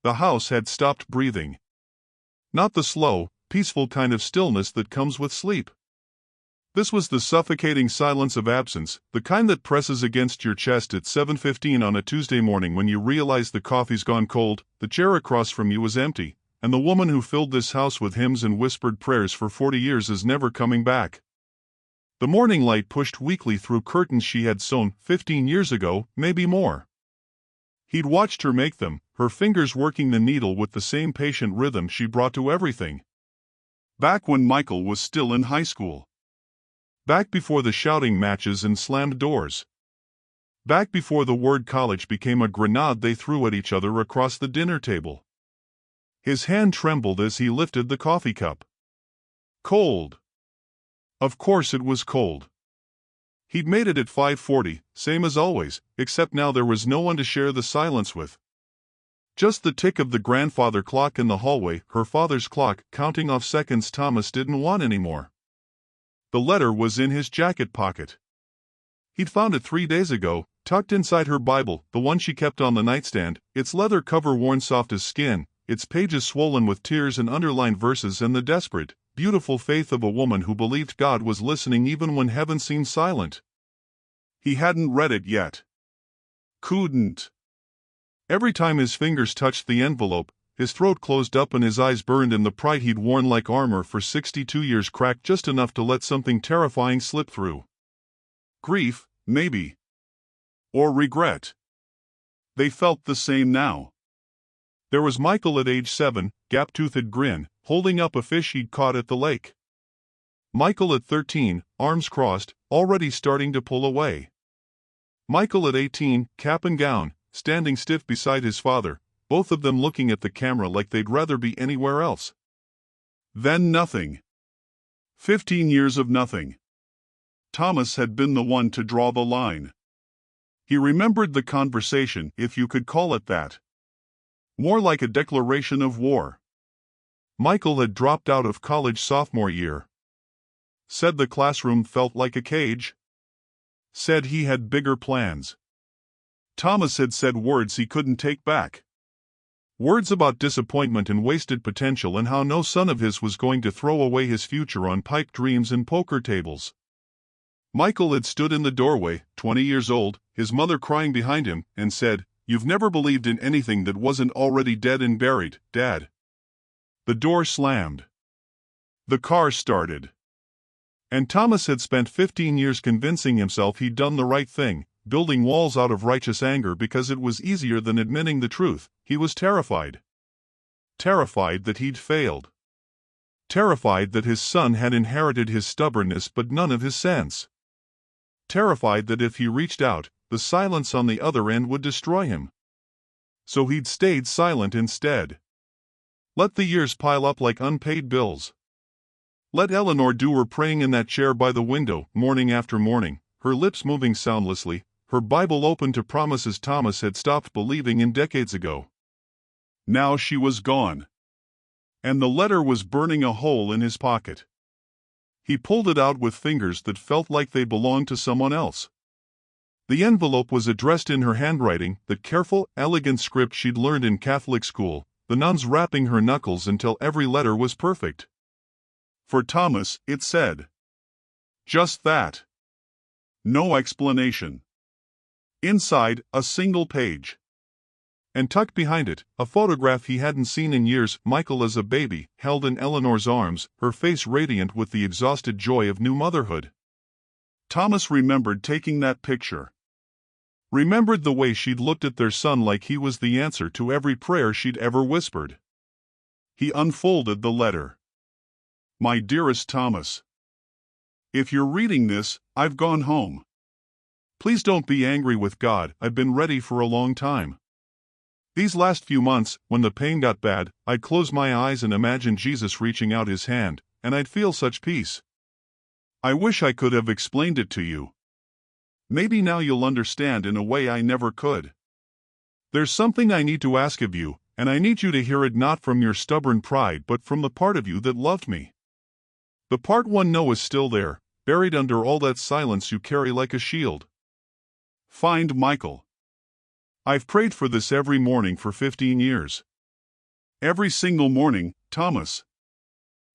The house had stopped breathing. Not the slow, peaceful kind of stillness that comes with sleep. This was the suffocating silence of absence, the kind that presses against your chest at 7:15 on a Tuesday morning when you realize the coffee's gone cold, the chair across from you is empty, and the woman who filled this house with hymns and whispered prayers for 40 years is never coming back. The morning light pushed weakly through curtains she had sewn 15 years ago, maybe more. He'd watched her make them, her fingers working the needle with the same patient rhythm she brought to everything. Back when Michael was still in high school. Back before the shouting matches and slammed doors. Back before the word college became a grenade they threw at each other across the dinner table. His hand trembled as he lifted the coffee cup. Cold. Of course it was cold. He'd made it at 5:40, same as always, except now there was no one to share the silence with. Just the tick of the grandfather clock in the hallway, her father's clock, counting off seconds Thomas didn't want anymore. The letter was in his jacket pocket. He'd found it 3 days ago, tucked inside her Bible, the one she kept on the nightstand, its leather cover worn soft as skin, its pages swollen with tears and underlined verses and the desperate, beautiful faith of a woman who believed God was listening even when heaven seemed silent. He hadn't read it yet. Couldn't. Every time his fingers touched the envelope, his throat closed up and his eyes burned, and the pride he'd worn like armor for 62 years cracked just enough to let something terrifying slip through. Grief, maybe. Or regret. They felt the same now. There was Michael at age 7, gap-toothed grin, holding up a fish he'd caught at the lake. Michael at 13, arms crossed, already starting to pull away. Michael at 18, cap and gown, standing stiff beside his father, both of them looking at the camera like they'd rather be anywhere else. Then nothing. 15 years of nothing. Thomas had been the one to draw the line. He remembered the conversation, if you could call it that. More like a declaration of war. Michael had dropped out of college sophomore year. Said the classroom felt like a cage. Said he had bigger plans. Thomas had said words he couldn't take back. Words about disappointment and wasted potential and how no son of his was going to throw away his future on pipe dreams and poker tables. Michael had stood in the doorway, 20 years old, his mother crying behind him, and said, "You've never believed in anything that wasn't already dead and buried, Dad." The door slammed. The car started. And Thomas had spent 15 years convincing himself he'd done the right thing, building walls out of righteous anger because it was easier than admitting the truth. He was terrified. Terrified that he'd failed. Terrified that his son had inherited his stubbornness but none of his sense. Terrified that if he reached out, the silence on the other end would destroy him. So he'd stayed silent instead. Let the years pile up like unpaid bills. Let Eleanor do her praying in that chair by the window, morning after morning, her lips moving soundlessly, her Bible open to promises Thomas had stopped believing in decades ago. Now she was gone. And the letter was burning a hole in his pocket. He pulled it out with fingers that felt like they belonged to someone else. The envelope was addressed in her handwriting, the careful, elegant script she'd learned in Catholic school, the nuns rapping her knuckles until every letter was perfect. For Thomas, it said. Just that. No explanation. Inside, a single page. And tucked behind it, a photograph he hadn't seen in years, Michael as a baby, held in Eleanor's arms, her face radiant with the exhausted joy of new motherhood. Thomas remembered taking that picture. Remembered the way she'd looked at their son like he was the answer to every prayer she'd ever whispered. He unfolded the letter. My dearest Thomas. If you're reading this, I've gone home. Please don't be angry with God, I've been ready for a long time. These last few months, when the pain got bad, I'd close my eyes and imagine Jesus reaching out his hand, and I'd feel such peace. I wish I could have explained it to you. Maybe now you'll understand in a way I never could. There's something I need to ask of you, and I need you to hear it not from your stubborn pride but from the part of you that loved me. The part one knows is still there, buried under all that silence you carry like a shield. Find Michael. I've prayed for this every morning for 15 years. Every single morning, Thomas.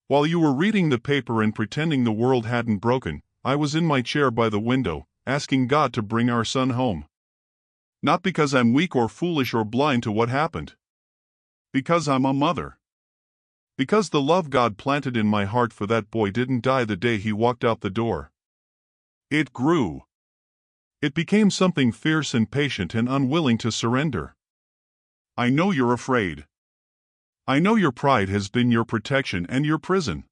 While you were reading the paper and pretending the world hadn't broken, I was in my chair by the window, asking God to bring our son home. Not because I'm weak or foolish or blind to what happened. Because I'm a mother. Because the love God planted in my heart for that boy didn't die the day he walked out the door. It grew. It became something fierce and patient and unwilling to surrender. I know you're afraid. I know your pride has been your protection and your prison.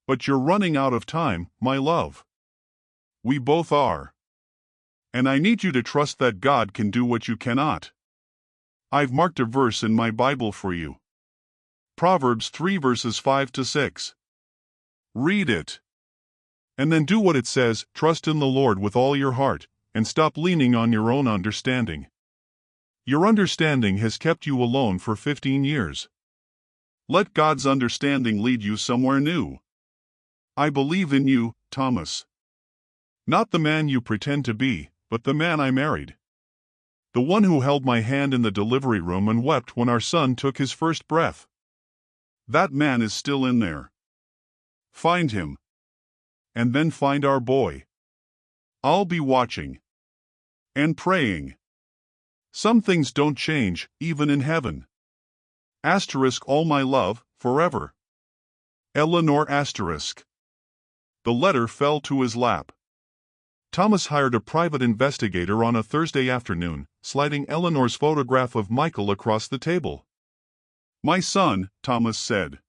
But you're running out of time, my love. We both are. And I need you to trust that God can do what you cannot. I've marked a verse in my Bible for you. Proverbs 3 verses 5 to 6. Read it. And then do what it says, trust in the Lord with all your heart, and stop leaning on your own understanding. Your understanding has kept you alone for 15 years. Let God's understanding lead you somewhere new. I believe in you, Thomas. Not the man you pretend to be, but the man I married. The one who held my hand in the delivery room and wept when our son took his first breath. That man is still in there. Find him. And then find our boy. I'll be watching. And praying. Some things don't change, even in heaven. All my love, forever. Eleanor. The letter fell to his lap. Thomas hired a private investigator on a Thursday afternoon, sliding Eleanor's photograph of Michael across the table. My son, Thomas said.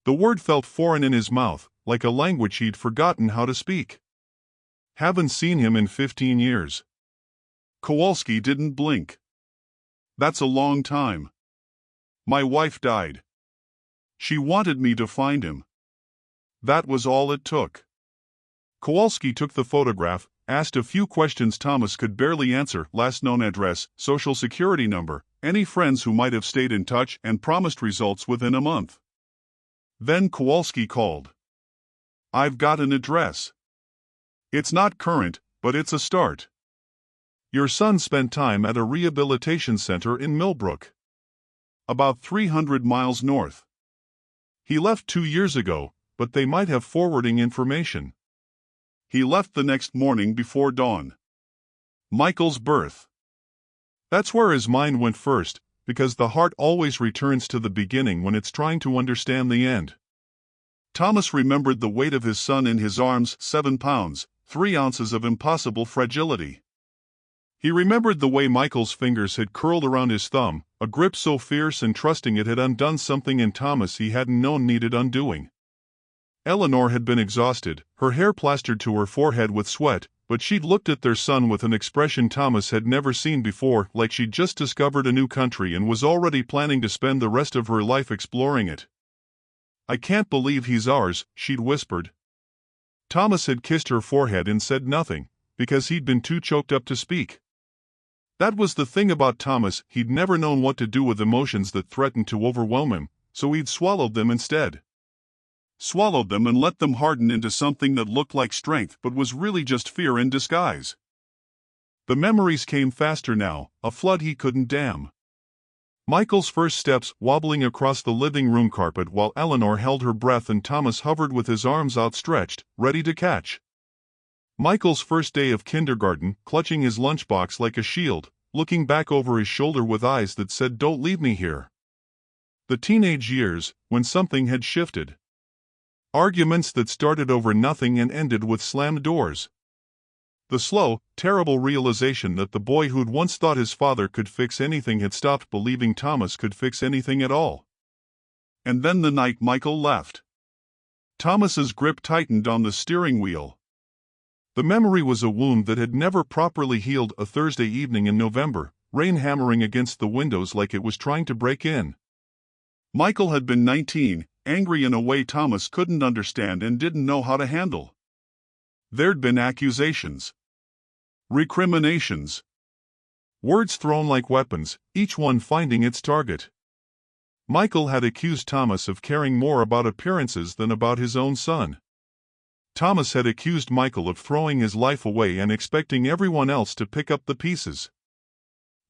The word felt foreign in his mouth, like a language he'd forgotten how to speak. Haven't seen him in 15 years. Kowalski didn't blink. That's a long time. My wife died. She wanted me to find him. That was all it took. Kowalski took the photograph, asked a few questions Thomas could barely answer, last known address, social security number, any friends who might have stayed in touch, and promised results within a month. Then Kowalski called. I've got an address. It's not current, but it's a start. Your son spent time at a rehabilitation center in Millbrook. About 300 miles north. He left 2 years ago, but they might have forwarding information. He left the next morning before dawn. Michael's birth. That's where his mind went first, because the heart always returns to the beginning when it's trying to understand the end. Thomas remembered the weight of his son in his arms, 7 pounds, 3 ounces of impossible fragility. He remembered the way Michael's fingers had curled around his thumb, a grip so fierce and trusting it had undone something in Thomas he hadn't known needed undoing. Eleanor had been exhausted, her hair plastered to her forehead with sweat, but she'd looked at their son with an expression Thomas had never seen before, like she'd just discovered a new country and was already planning to spend the rest of her life exploring it. I can't believe he's ours, she'd whispered. Thomas had kissed her forehead and said nothing, because he'd been too choked up to speak. That was the thing about Thomas, he'd never known what to do with emotions that threatened to overwhelm him, so he'd swallowed them instead. Swallowed them and let them harden into something that looked like strength but was really just fear in disguise. The memories came faster now, a flood he couldn't dam. Michael's first steps wobbling across the living room carpet while Eleanor held her breath and Thomas hovered with his arms outstretched, ready to catch. Michael's first day of kindergarten, clutching his lunchbox like a shield, looking back over his shoulder with eyes that said, "Don't leave me here." The teenage years, when something had shifted. Arguments that started over nothing and ended with slammed doors. The slow, terrible realization that the boy who'd once thought his father could fix anything had stopped believing Thomas could fix anything at all. And then the night Michael left. Thomas's grip tightened on the steering wheel. The memory was a wound that had never properly healed. A Thursday evening in November, rain hammering against the windows like it was trying to break in. Michael had been 19, angry in a way Thomas couldn't understand and didn't know how to handle. There'd been accusations. Recriminations. Words thrown like weapons, each one finding its target. Michael had accused Thomas of caring more about appearances than about his own son. Thomas had accused Michael of throwing his life away and expecting everyone else to pick up the pieces.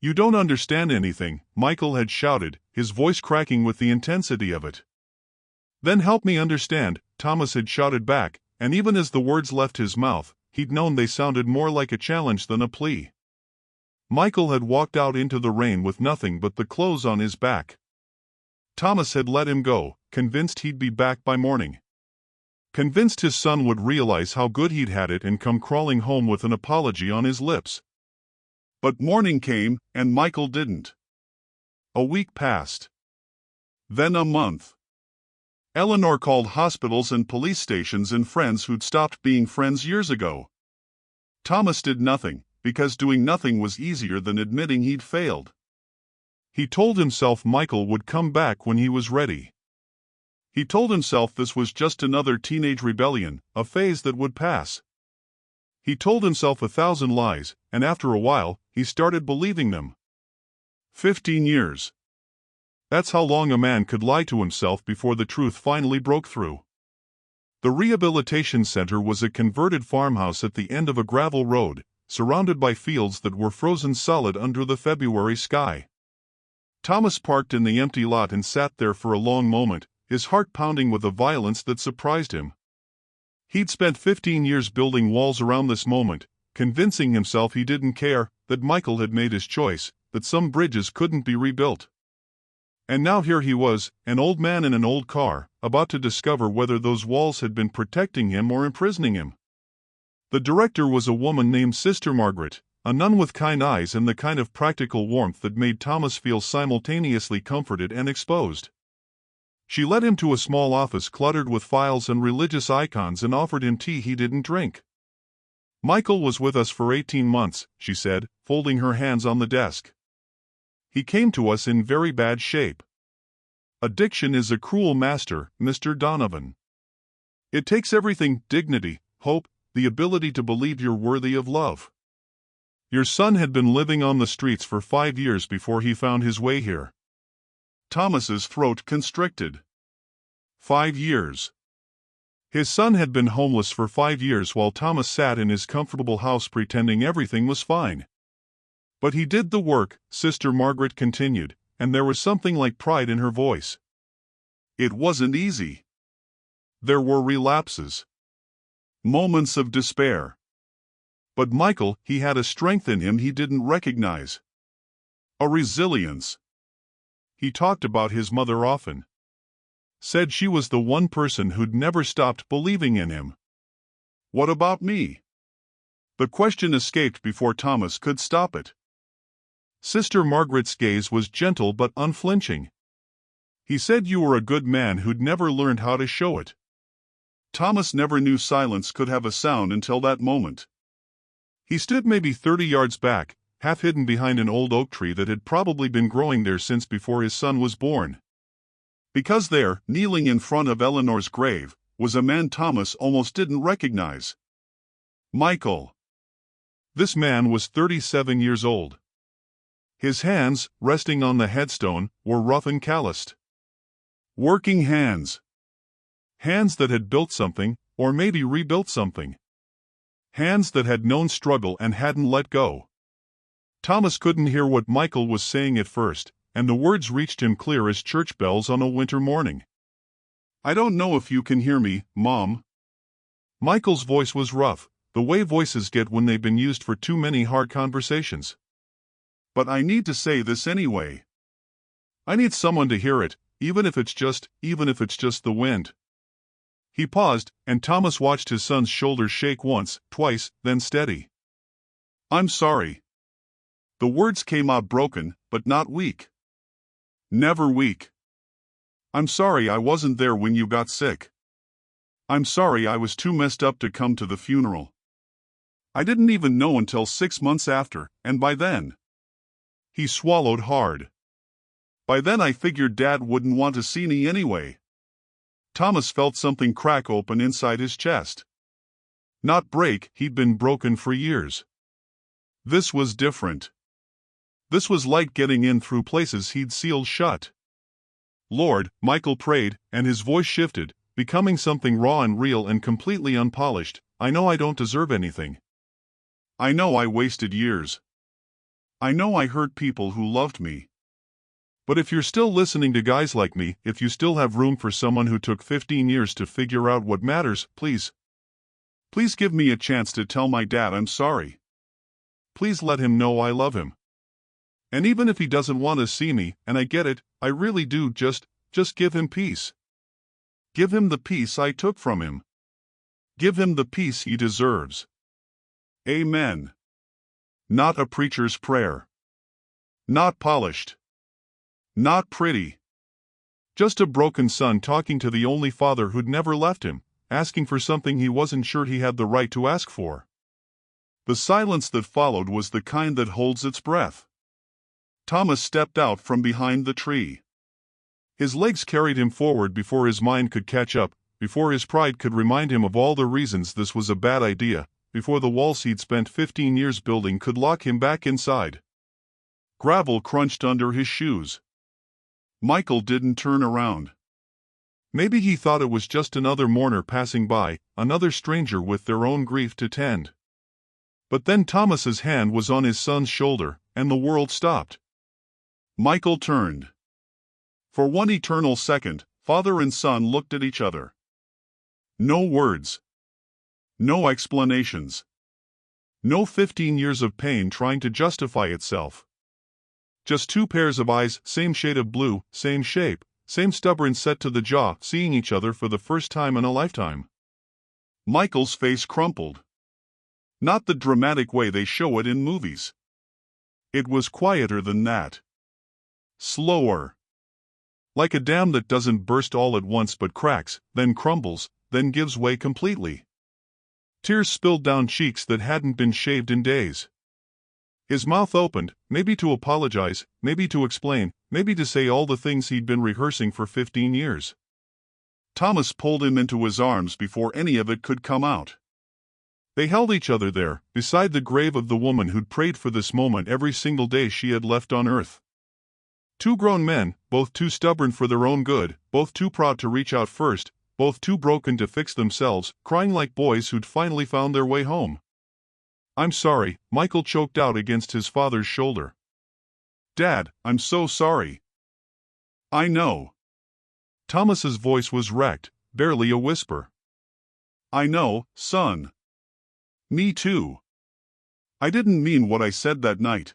"You don't understand anything," Michael had shouted, his voice cracking with the intensity of it. "Then help me understand," Thomas had shouted back, and even as the words left his mouth, he'd known they sounded more like a challenge than a plea. Michael had walked out into the rain with nothing but the clothes on his back. Thomas had let him go, convinced he'd be back by morning. Convinced his son would realize how good he'd had it and come crawling home with an apology on his lips. But morning came, and Michael didn't. A week passed. Then a month. Eleanor called hospitals and police stations and friends who'd stopped being friends years ago. Thomas did nothing, because doing nothing was easier than admitting he'd failed. He told himself Michael would come back when he was ready. He told himself this was just another teenage rebellion, a phase that would pass. He told himself 1,000 lies, and after a while, he started believing them. 15 years. That's how long a man could lie to himself before the truth finally broke through. The rehabilitation center was a converted farmhouse at the end of a gravel road, surrounded by fields that were frozen solid under the February sky. Thomas parked in the empty lot and sat there for a long moment, his heart pounding with a violence that surprised him. He'd spent 15 years building walls around this moment, convincing himself he didn't care, that Michael had made his choice, that some bridges couldn't be rebuilt. And now here he was, an old man in an old car, about to discover whether those walls had been protecting him or imprisoning him. The director was a woman named Sister Margaret, a nun with kind eyes and the kind of practical warmth that made Thomas feel simultaneously comforted and exposed. She led him to a small office cluttered with files and religious icons and offered him tea he didn't drink. "Michael was with us for 18 months, she said, folding her hands on the desk. "He came to us in very bad shape. Addiction is a cruel master, Mr. Donovan. It takes everything: dignity, hope, the ability to believe you're worthy of love. Your son had been living on the streets for 5 years before he found his way here." Thomas's throat constricted. 5 years. His son had been homeless for 5 years while Thomas sat in his comfortable house pretending everything was fine. "But he did the work," Sister Margaret continued, and there was something like pride in her voice. "It wasn't easy. There were relapses. Moments of despair. But Michael, he had a strength in him he didn't recognize. A resilience. He talked about his mother often. Said she was the one person who'd never stopped believing in him. What about me?" The question escaped before Thomas could stop it. Sister Margaret's gaze was gentle but unflinching. "He said you were a good man who'd never learned how to show it." Thomas never knew silence could have a sound until that moment. He stood maybe 30 yards back, half hidden behind an old oak tree that had probably been growing there since before his son was born. Because there, kneeling in front of Eleanor's grave, was a man Thomas almost didn't recognize. Michael. This man was 37 years old. His hands, resting on the headstone, were rough and calloused. Working hands. Hands that had built something, or maybe rebuilt something. Hands that had known struggle and hadn't let go. Thomas couldn't hear what Michael was saying at first, and the words reached him clear as church bells on a winter morning. "I don't know if you can hear me, Mom." Michael's voice was rough, the way voices get when they've been used for too many hard conversations. "But I need to say this anyway. I need someone to hear it, even if it's just the wind." He paused, and Thomas watched his son's shoulders shake once, twice, then steady. "I'm sorry." The words came out broken, but not weak. Never weak. "I'm sorry I wasn't there when you got sick. I'm sorry I was too messed up to come to the funeral. I didn't even know until 6 months after, and by then..." He swallowed hard. "By then I figured Dad wouldn't want to see me anyway." Thomas felt something crack open inside his chest. Not break, he'd been broken for years. This was different. This was like getting in through places he'd sealed shut. "Lord," Michael prayed, and his voice shifted, becoming something raw and real and completely unpolished, "I know I don't deserve anything. I know I wasted years. I know I hurt people who loved me. But if you're still listening to guys like me, if you still have room for someone who took 15 years to figure out what matters, please give me a chance to tell my dad I'm sorry. Please let him know I love him. And even if he doesn't want to see me, and I get it, I really do, just give him peace. Give him the peace I took from him. Give him the peace he deserves. Amen. Not a preacher's prayer. Not polished. Not pretty. Just a broken son talking to the only father who'd never left him, asking for something he wasn't sure he had the right to ask for. The silence that followed was the kind that holds its breath. Thomas stepped out from behind the tree. His legs carried him forward before his mind could catch up, before his pride could remind him of all the reasons this was a bad idea, before the walls he'd spent 15 years building could lock him back inside. Gravel crunched under his shoes. Michael didn't turn around. Maybe he thought it was just another mourner passing by, another stranger with their own grief to tend. But then Thomas's hand was on his son's shoulder, and the world stopped. Michael turned. For one eternal second, father and son looked at each other. No words. No explanations. No 15 years of pain trying to justify itself. Just two pairs of eyes, same shade of blue, same shape, same stubborn set to the jaw, seeing each other for the first time in a lifetime. Michael's face crumpled. Not the dramatic way they show it in movies. It was quieter than that. Slower. Like a dam that doesn't burst all at once but cracks, then crumbles, then gives way completely. Tears spilled down cheeks that hadn't been shaved in days. His mouth opened, maybe to apologize, maybe to explain, maybe to say all the things he'd been rehearsing for 15 years. Thomas pulled him into his arms before any of it could come out. They held each other there, beside the grave of the woman who'd prayed for this moment every single day she had left on earth. Two grown men, both too stubborn for their own good, both too proud to reach out first, both too broken to fix themselves, crying like boys who'd finally found their way home. I'm sorry, Michael choked out against his father's shoulder. Dad, I'm so sorry. I know. Thomas's voice was wrecked, barely a whisper. I know, son. Me too. I didn't mean what I said that night.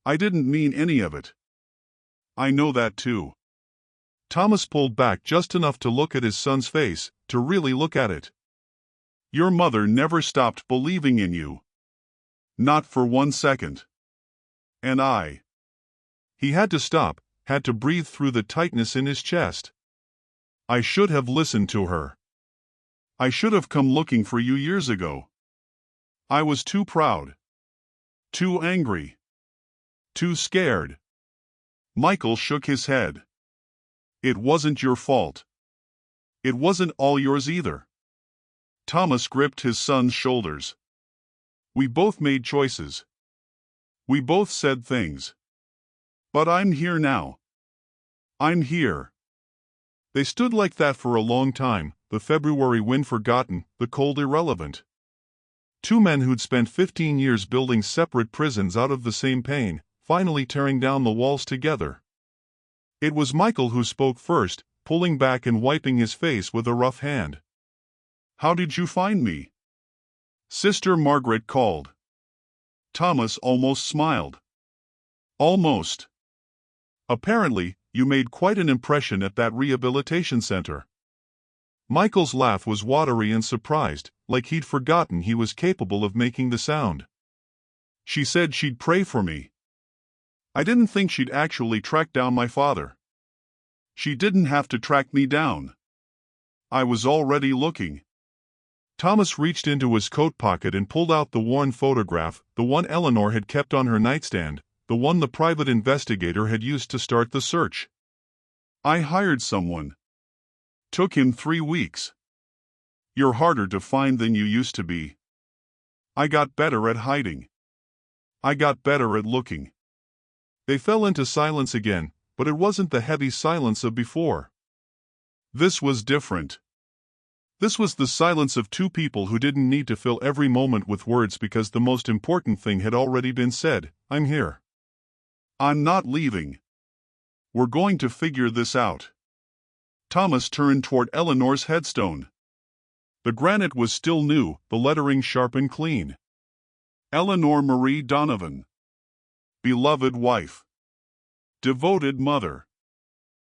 I didn't mean any of it. I know that too. Thomas pulled back just enough to look at his son's face, to really look at it. Your mother never stopped believing in you. Not for 1 second. And I. He had to stop, had to breathe through the tightness in his chest. I should have listened to her. I should have come looking for you years ago. I was too proud. Too angry. Too scared. Michael shook his head. It wasn't your fault. It wasn't all yours either. Thomas gripped his son's shoulders. We both made choices. We both said things. But I'm here now. I'm here. They stood like that for a long time, the February wind forgotten, the cold irrelevant. Two men who'd spent 15 years building separate prisons out of the same pain, finally tearing down the walls together. It was Michael who spoke first, pulling back and wiping his face with a rough hand. How did you find me? Sister Margaret called. Thomas almost smiled. Almost. Apparently, you made quite an impression at that rehabilitation center. Michael's laugh was watery and surprised, like he'd forgotten he was capable of making the sound. She said she'd pray for me. I didn't think she'd actually track down my father. She didn't have to track me down. I was already looking. Thomas reached into his coat pocket and pulled out the worn photograph, the one Eleanor had kept on her nightstand, the one the private investigator had used to start the search. I hired someone. Took him 3 weeks. You're harder to find than you used to be. I got better at hiding. I got better at looking. They fell into silence again, but it wasn't the heavy silence of before. This was different. This was the silence of two people who didn't need to fill every moment with words because the most important thing had already been said, I'm here. I'm not leaving. We're going to figure this out. Thomas turned toward Eleanor's headstone. The granite was still new, the lettering sharp and clean. Eleanor Marie Donovan. Beloved wife. Devoted mother.